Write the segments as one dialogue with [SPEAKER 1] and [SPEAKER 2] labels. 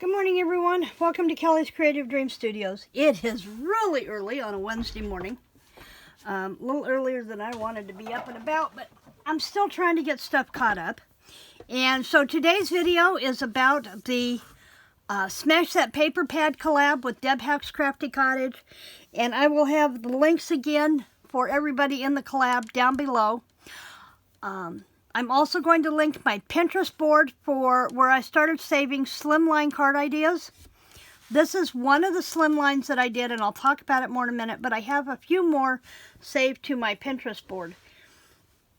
[SPEAKER 1] Good morning, everyone. Welcome to Kelly's Creative Dream Studios. It is really early on a Wednesday morning. A little earlier than I wanted to be up and about, but I'm still trying to get stuff caught up. And so today's video is about the Smash That Paper Pad collab with Deb Hack's Crafty Cottage. And I will have the links again for everybody in the collab down below. I'm also going to link my Pinterest board for where I started saving slimline card ideas. This is one of the slimlines that I did, and I'll talk about it more in a minute, but I have a few more saved to my Pinterest board.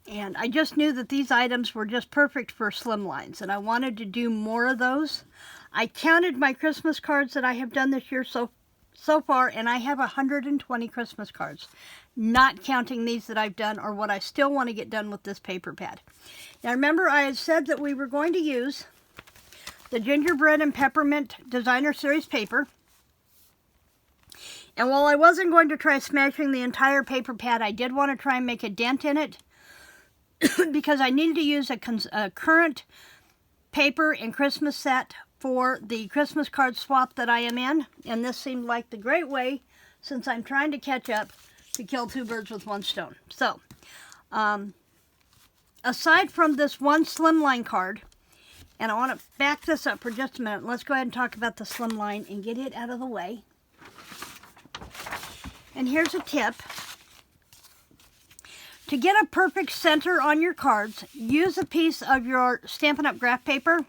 [SPEAKER 1] And I just knew that these items were just perfect for slimlines, and I wanted to do more of those. I counted my Christmas cards that I have done this year so far, and I have 120 Christmas cards, not counting these that I've done or what I still want to get done with this paper pad. Now remember, I had said that we were going to use the Gingerbread and Peppermint Designer Series paper. And while I wasn't going to try smashing the entire paper pad, I did want to try and make a dent in it because I needed to use a current paper and Christmas set for the Christmas card swap that I am in. And this seemed like the great way, since I'm trying to catch up, to kill two birds with one stone. So, aside from this one slimline card, and I want to back this up for just a minute. Let's go ahead and talk about the slimline and get it out of the way. And here's a tip. To get a perfect center on your cards, use a piece of your Stampin' Up! Graph paper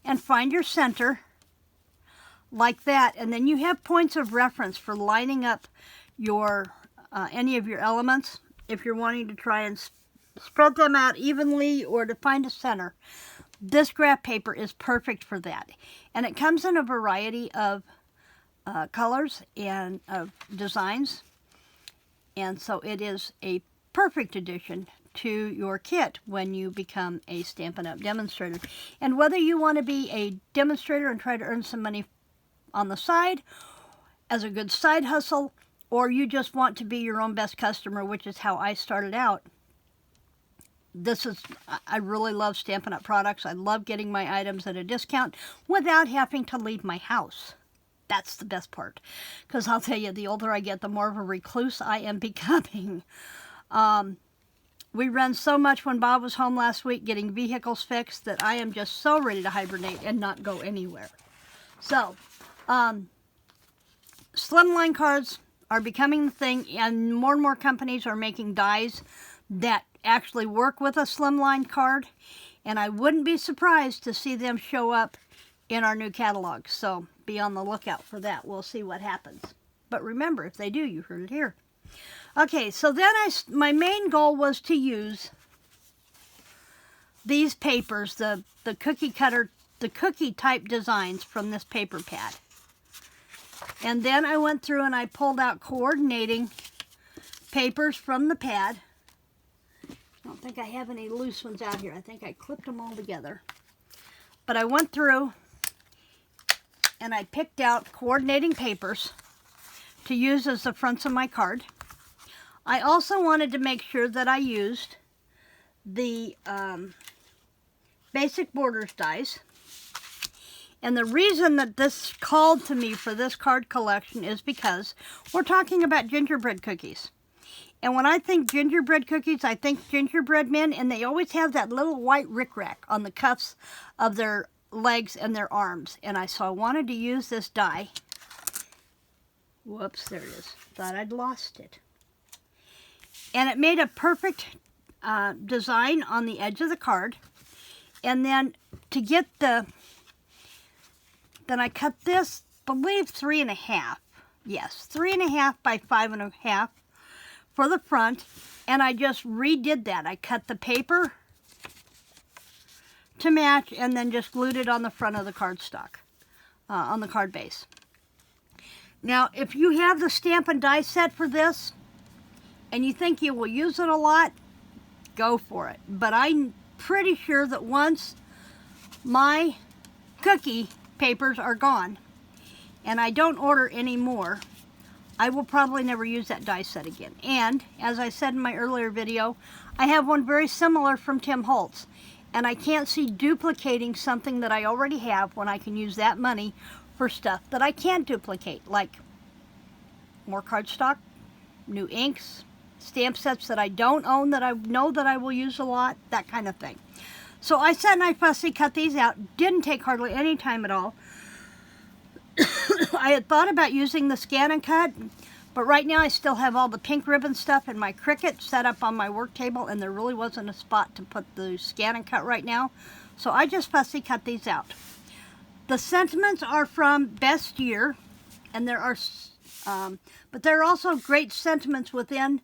[SPEAKER 1] and find your center like that. And then you have points of reference for lining up your any of your elements if you're wanting to try and spread them out evenly or to find a center. This graph paper is perfect for that. And it comes in a variety of colors and of designs. And so it is a perfect addition to your kit when you become a Stampin' Up! Demonstrator. And whether you want to be a demonstrator and try to earn some money on the side as a good side hustle, or you just want to be your own best customer, which is how I started out. I really love Stampin' Up! Products. I love getting my items at a discount without having to leave my house. That's the best part. Because I'll tell you, the older I get, the more of a recluse I am becoming. We ran so much when Bob was home last week getting vehicles fixed that I am just so ready to hibernate and not go anywhere. So, slimline cards are becoming the thing, and more companies are making dies that actually work with a slimline card, and I wouldn't be surprised to see them show up in our new catalog. So be on the lookout for that. We'll see what happens. But remember, if they do, you heard it here. Okay, so then my main goal was to use these papers, the cookie cutter, the cookie type designs from this paper pad. And then I went through and I pulled out coordinating papers from the pad. I don't think I have any loose ones out here. I think I clipped them all together. But I went through and I picked out coordinating papers to use as the fronts of my card. I also wanted to make sure that I used the basic borders dies. And the reason that this called to me for this card collection is because we're talking about gingerbread cookies. And when I think gingerbread cookies, I think gingerbread men, and they always have that little white rickrack on the cuffs of their legs and their arms. And so I wanted to use this die. Whoops, there it is. Thought I'd lost it. And it made a perfect design on the edge of the card. And then to get then I cut this, I believe 3.5. Yes, 3.5 by 5.5 for the front. And I just redid that. I cut the paper to match and then just glued it on the front of the cardstock, on the card base. Now, if you have the Stampin' Die set for this, and you think you will use it a lot, go for it. But I'm pretty sure that once my cookie papers are gone, and I don't order any more, I will probably never use that die set again. And, as I said in my earlier video, I have one very similar from Tim Holtz. And I can't see duplicating something that I already have when I can use that money for stuff that I can't duplicate, like more cardstock, new inks, stamp sets that I don't own that I know that I will use a lot, that kind of thing. So I sat and I fussy cut these out. Didn't take hardly any time at all. I had thought about using the scan and cut, but right now I still have all the pink ribbon stuff and my Cricut set up on my work table, and there really wasn't a spot to put the scan and cut right now. So I just fussy cut these out. The sentiments are from Best Year, and there are, but there are also great sentiments within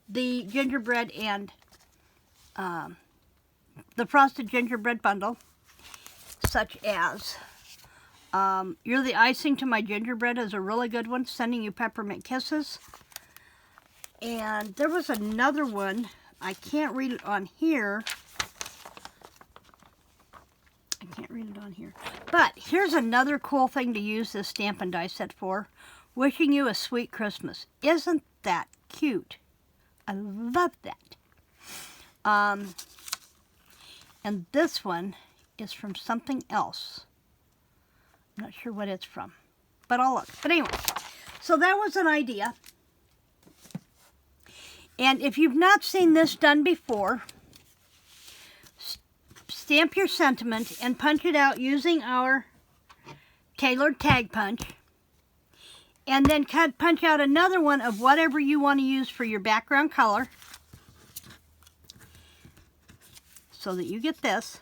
[SPEAKER 1] the gingerbread and the frosted gingerbread bundle, such as You're the Icing to My Gingerbread is a really good one, Sending You Peppermint Kisses. And there was another one, I can't read it on here. I can't read it on here. But here's another cool thing to use this Stampin' Die set for. Wishing You a Sweet Christmas. Isn't that cute? I love that. And this one is from something else. I'm not sure what it's from, but I'll look. But anyway, so that was an idea. And if you've not seen this done before, stamp your sentiment and punch it out using our tailored tag punch. And then punch out another one of whatever you want to use for your background color, so that you get this,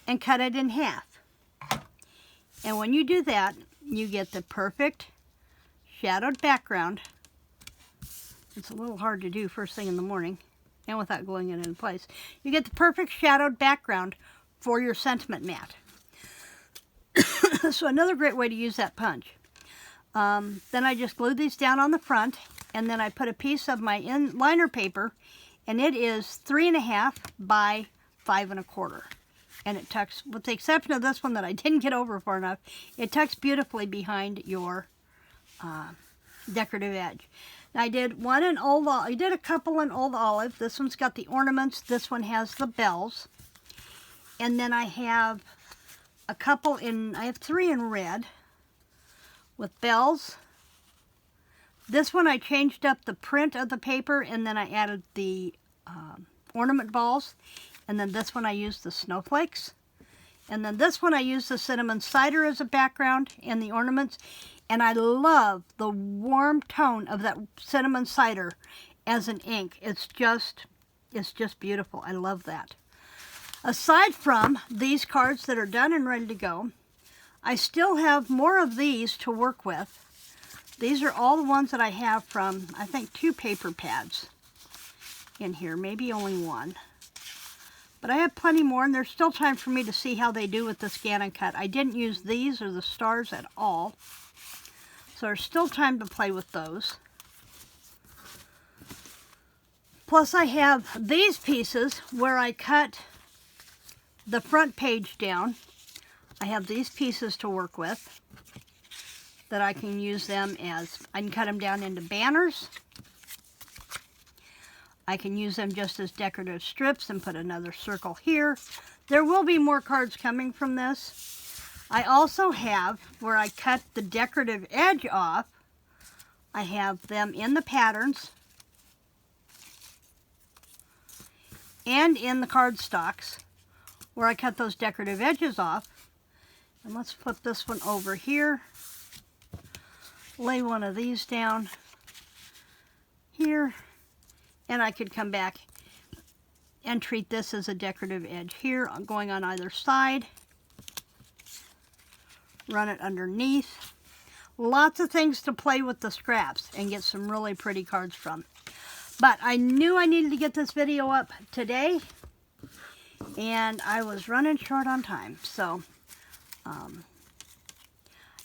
[SPEAKER 1] and cut it in half. And when you do that, you get the perfect shadowed background. It's a little hard to do first thing in the morning and without gluing it in place. You get the perfect shadowed background for your sentiment mat. So another great way to use that punch. Then I just glue these down on the front, and then I put a piece of my liner paper, and it is 3.5 by 5 1/4. And it tucks, with the exception of this one that I didn't get over far enough, it tucks beautifully behind your decorative edge. Now I did a couple in Old Olive. This one's got the ornaments. This one has the bells. And then I have a couple I have 3 in red with bells. This one I changed up the print of the paper, and then I added the ornament balls. And then this one I used the snowflakes. And then this one I used the cinnamon cider as a background and the ornaments. And I love the warm tone of that cinnamon cider as an ink. It's just beautiful. I love that. Aside from these cards that are done and ready to go, I still have more of these to work with. These are all the ones that I have from, I think, 2 paper pads in here, maybe only 1. But I have plenty more, and there's still time for me to see how they do with the scan and cut. I didn't use these or the stars at all, so there's still time to play with those. Plus I have these pieces where I cut the front page down. I have these pieces to work with that I can use them as, I can cut them down into banners. I can use them just as decorative strips and put another circle here. There will be more cards coming from this. I also have, where I cut the decorative edge off, I have them in the patterns and in the cardstocks, where I cut those decorative edges off. And let's flip this one over here. Lay one of these down here. And I could come back and treat this as a decorative edge here, going on either side. Run it underneath. Lots of things to play with the scraps and get some really pretty cards from. But I knew I needed to get this video up today, and I was running short on time. So,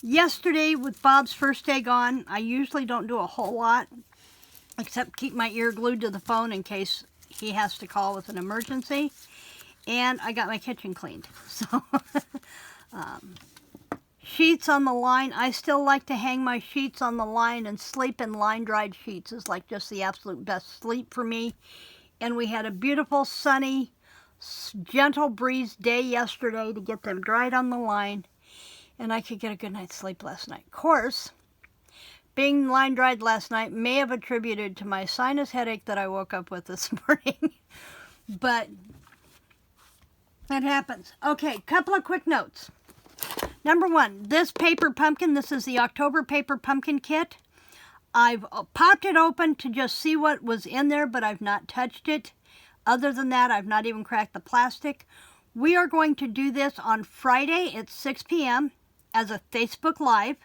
[SPEAKER 1] yesterday with Bob's first day gone, I usually don't do a whole lot, except keep my ear glued to the phone in case he has to call with an emergency. And I got my kitchen cleaned. So, sheets on the line. I still like to hang my sheets on the line and sleep in line-dried sheets. Is like just the absolute best sleep for me. And we had a beautiful, sunny, gentle breeze day yesterday to get them dried on the line, and I could get a good night's sleep last night. Of course, being line dried last night may have attributed to my sinus headache that I woke up with this morning, but that happens. Okay, couple of quick notes. Number one, this paper pumpkin, this is the October paper pumpkin kit. I've popped it open to just see what was in there, but I've not touched it. Other than that, I've not even cracked the plastic. We are going to do this on Friday at 6 p.m. as a Facebook Live.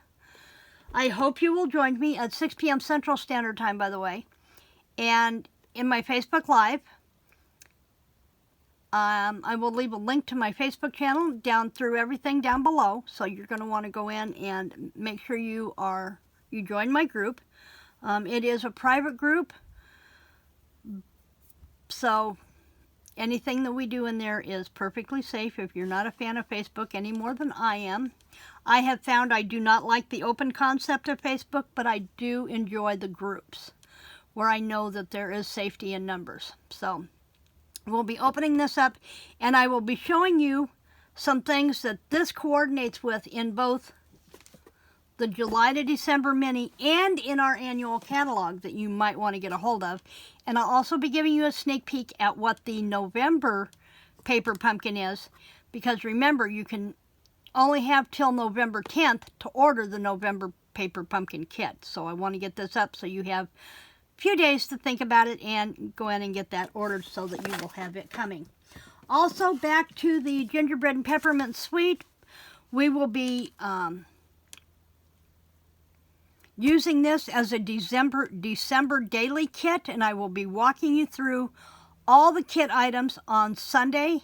[SPEAKER 1] I hope you will join me at 6 p.m. Central Standard Time, by the way. And in my Facebook Live, I will leave a link to my Facebook channel down through everything down below. So you're going to want to go in and make sure you join my group. It is a private group. So anything that we do in there is perfectly safe if you're not a fan of Facebook any more than I am. I have found I do not like the open concept of Facebook, but I do enjoy the groups where I know that there is safety in numbers. So we'll be opening this up, and I will be showing you some things that this coordinates with in both the July to December mini and in our annual catalog that you might want to get a hold of. And I'll also be giving you a sneak peek at what the November paper pumpkin is, because remember, you can only have till November 10th to order the November paper pumpkin kit. So I want to get this up so you have a few days to think about it and go in and get that ordered so that you will have it coming. Also, back to the gingerbread and peppermint sweet, we will be using this as a December daily kit, and I will be walking you through all the kit items on Sunday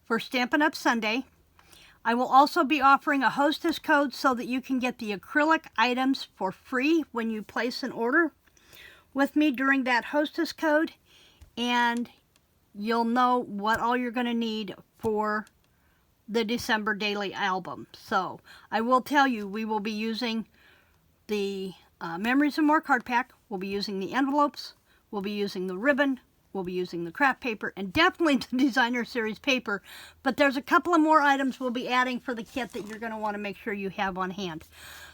[SPEAKER 1] for Stampin' Up! Sunday. I will also be offering a hostess code so that you can get the acrylic items for free when you place an order with me during that hostess code, and you'll know what all you're going to need for the December daily album. So I will tell you, we will be using the Memories and More card pack, we'll be using the envelopes, we'll be using the ribbon, we'll be using the craft paper, and definitely the designer series paper, but there's a couple of more items we'll be adding for the kit that you're going to want to make sure you have on hand.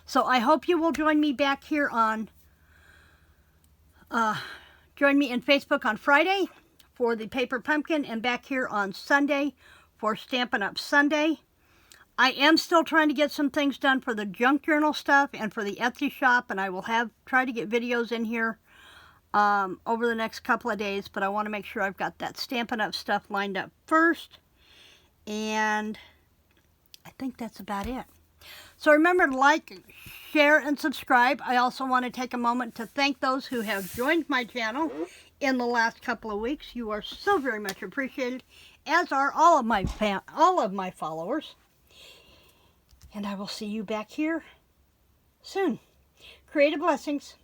[SPEAKER 1] So I hope you will join me back here on join me in Facebook on Friday for the paper pumpkin, and back here on Sunday for Stampin' Up! Sunday. I am still trying to get some things done for the junk journal stuff and for the Etsy shop, and I will try to get videos in here over the next couple of days, but I want to make sure I've got that Stampin' Up! Stuff lined up first, and I think that's about it. So remember to like, share, and subscribe. I also want to take a moment to thank those who have joined my channel in the last couple of weeks. You are so very much appreciated, as are all of my followers. And I will see you back here soon. Creative blessings.